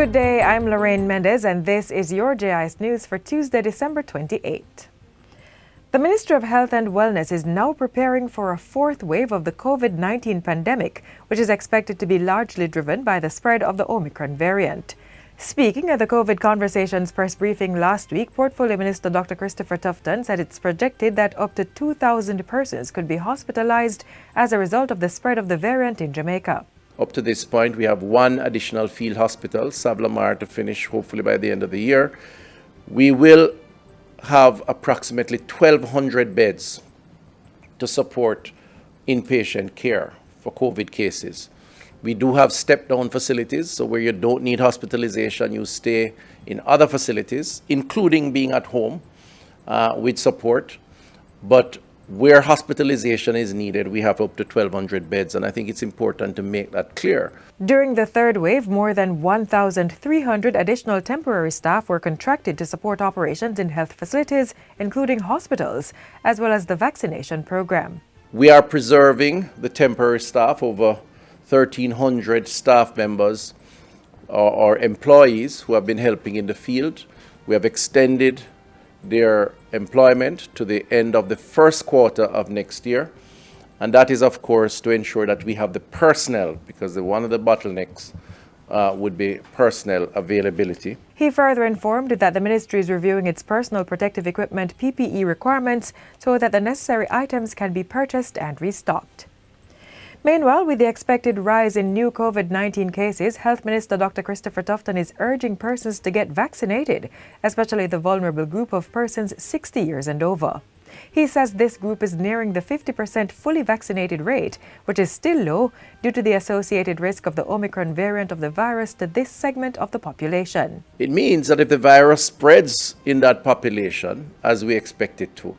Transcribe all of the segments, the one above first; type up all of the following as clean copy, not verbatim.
Good day, I'm Lorraine Mendez, and this is your JIS News for Tuesday, December 28. The Ministry of Health and Wellness is now preparing for a fourth wave of the COVID-19 pandemic, which is expected to be largely driven by the spread of the Omicron variant. Speaking at the COVID Conversations press briefing last week, Portfolio Minister Dr. Christopher Tufton said it's projected that up to 2,000 persons could be hospitalized as a result of the spread of the variant in Jamaica. Up to this point, we have one additional field hospital, Savlamar, to finish hopefully by the end of the year. We will have approximately 1,200 beds to support inpatient care for COVID cases. We do have step-down facilities, so where you don't need hospitalization, you stay in other facilities, including being at home with support. But where hospitalization is needed, we have up to 1,200 beds, and I think it's important to make that clear. During the third wave, more than 1,300 additional temporary staff were contracted to support operations in health facilities, including hospitals, as well as the vaccination program. We are preserving the temporary staff, over 1,300 staff members or employees who have been helping in the field. We have extended their employment to the end of the first quarter of next year. And that is, of course, to ensure that we have the personnel, because one of the bottlenecks would be personnel availability. He further informed that the ministry is reviewing its personal protective equipment PPE requirements so that the necessary items can be purchased and restocked. Meanwhile, with the expected rise in new COVID-19 cases, Health Minister Dr. Christopher Tufton is urging persons to get vaccinated, especially the vulnerable group of persons 60 years and over. He says this group is nearing the 50% fully vaccinated rate, which is still low due to the associated risk of the Omicron variant of the virus to this segment of the population. It means that if the virus spreads in that population, as we expect it to,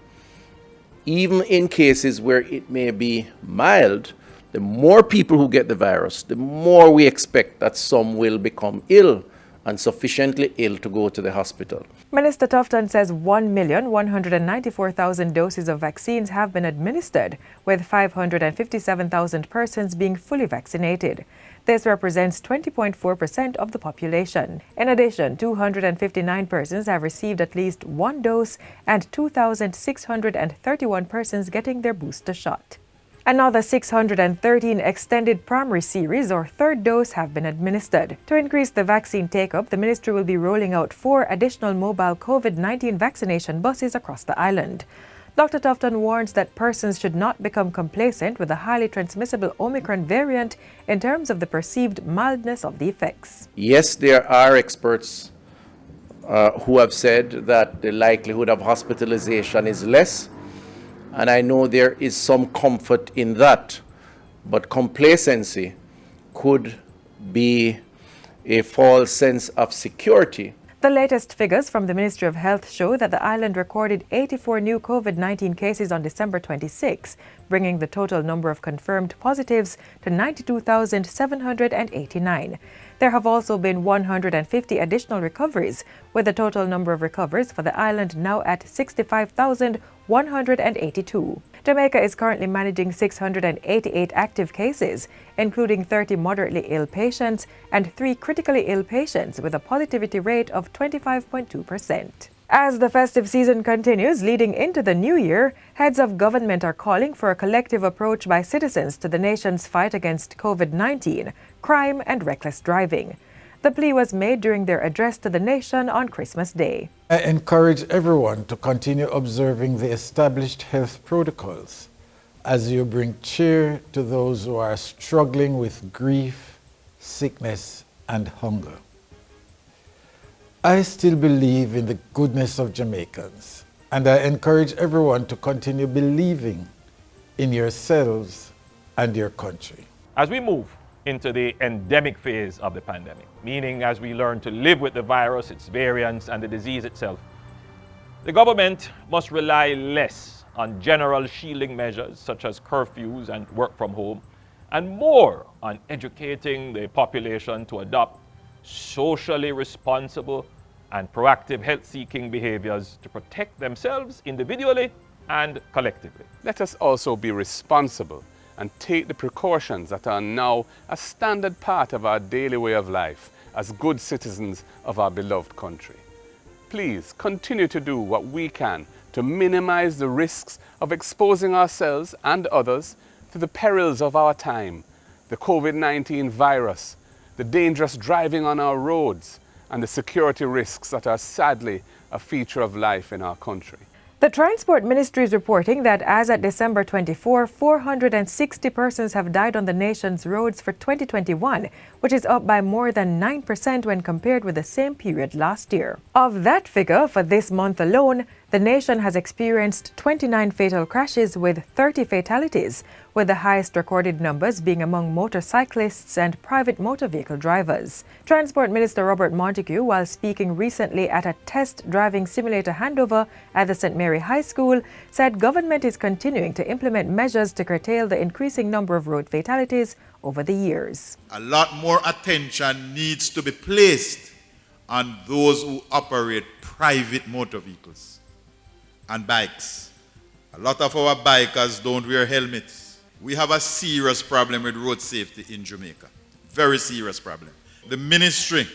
even in cases where it may be mild, the more people who get the virus, the more we expect that some will become ill and sufficiently ill to go to the hospital. Minister Tufton says 1,194,000 doses of vaccines have been administered, with 557,000 persons being fully vaccinated. This represents 20.4% of the population. In addition, 259 persons have received at least one dose and 2,631 persons getting their booster shot. Another 613 extended primary series or third dose have been administered. To increase the vaccine take-up, the ministry will be rolling out 4 additional mobile COVID-19 vaccination buses across the island. Dr. Tufton warns that persons should not become complacent with the highly transmissible Omicron variant in terms of the perceived mildness of the effects. Yes, there are experts who have said that the likelihood of hospitalization is less. And I know there is some comfort in that, but complacency could be a false sense of security. The latest figures from the Ministry of Health show that the island recorded 84 new COVID-19 cases on December 26, bringing the total number of confirmed positives to 92,789. There have also been 150 additional recoveries, with the total number of recoveries for the island now at 65,182. Jamaica is currently managing 688 active cases, including 30 moderately ill patients and 3 critically ill patients, with a positivity rate of 25.2%. As the festive season continues leading into the new year, heads of government are calling for a collective approach by citizens to the nation's fight against COVID-19, crime and reckless driving. The plea was made during their address to the nation on Christmas Day. I encourage everyone to continue observing the established health protocols as you bring cheer to those who are struggling with grief, sickness, and hunger. I still believe in the goodness of Jamaicans, and I encourage everyone to continue believing in yourselves and your country. As we move into the endemic phase of the pandemic, meaning as we learn to live with the virus, its variants, and the disease itself, the government must rely less on general shielding measures such as curfews and work from home, and more on educating the population to adopt socially responsible and proactive health-seeking behaviors to protect themselves individually and collectively. Let us also be responsible and take the precautions that are now a standard part of our daily way of life as good citizens of our beloved country. Please continue to do what we can to minimize the risks of exposing ourselves and others to the perils of our time, the COVID-19 virus, the dangerous driving on our roads, and the security risks that are sadly a feature of life in our country. The Transport Ministry is reporting that as at December 24, 460 persons have died on the nation's roads for 2021, which is up by more than 9% when compared with the same period last year. Of that figure, for this month alone, the nation has experienced 29 fatal crashes with 30 fatalities, with the highest recorded numbers being among motorcyclists and private motor vehicle drivers. Transport Minister Robert Montague, while speaking recently at a test driving simulator handover at the St. Mary High School, said government is continuing to implement measures to curtail the increasing number of road fatalities over the years. A lot more attention needs to be placed on those who operate private motor vehicles and bikes. A lot of our bikers don't wear helmets. We have a serious problem with road safety in Jamaica. Very serious problem. The ministry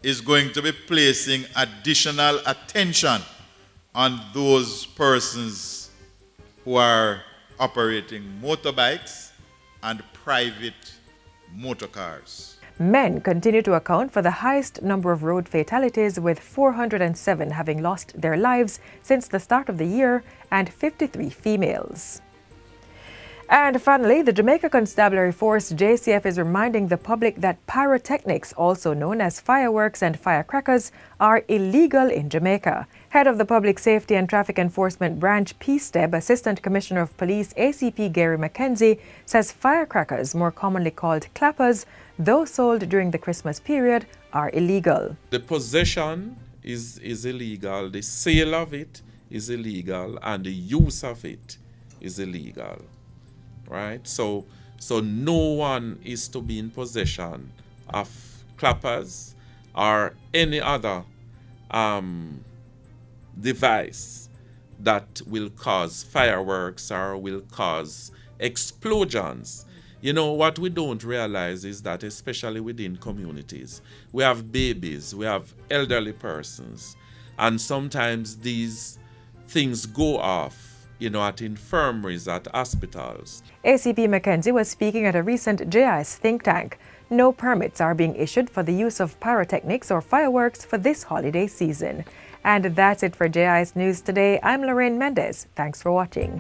is going to be placing additional attention on those persons who are operating motorbikes and private motor cars. Men continue to account for the highest number of road fatalities, with 407 having lost their lives since the start of the year and 53 females. And finally, the Jamaica Constabulary Force JCF is reminding the public that pyrotechnics, also known as fireworks and firecrackers, are illegal in Jamaica. Head of the Public Safety and Traffic Enforcement Branch, PSTEB, Assistant Commissioner of Police ACP Gary McKenzie, says firecrackers, more commonly called clappers, though sold during the Christmas period, are illegal. The possession is illegal, the sale of it is illegal, and the use of it is illegal. Right? So no one is to be in possession of clappers or any other device that will cause fireworks or will cause explosions. You know, what we don't realize is that, especially within communities, we have babies, we have elderly persons, and sometimes these things go off, you know, at infirmaries, at hospitals. ACP McKenzie was speaking at a recent JIS think tank. No permits are being issued for the use of pyrotechnics or fireworks for this holiday season. And that's it for JIS News today. I'm Lorraine Mendez. Thanks for watching.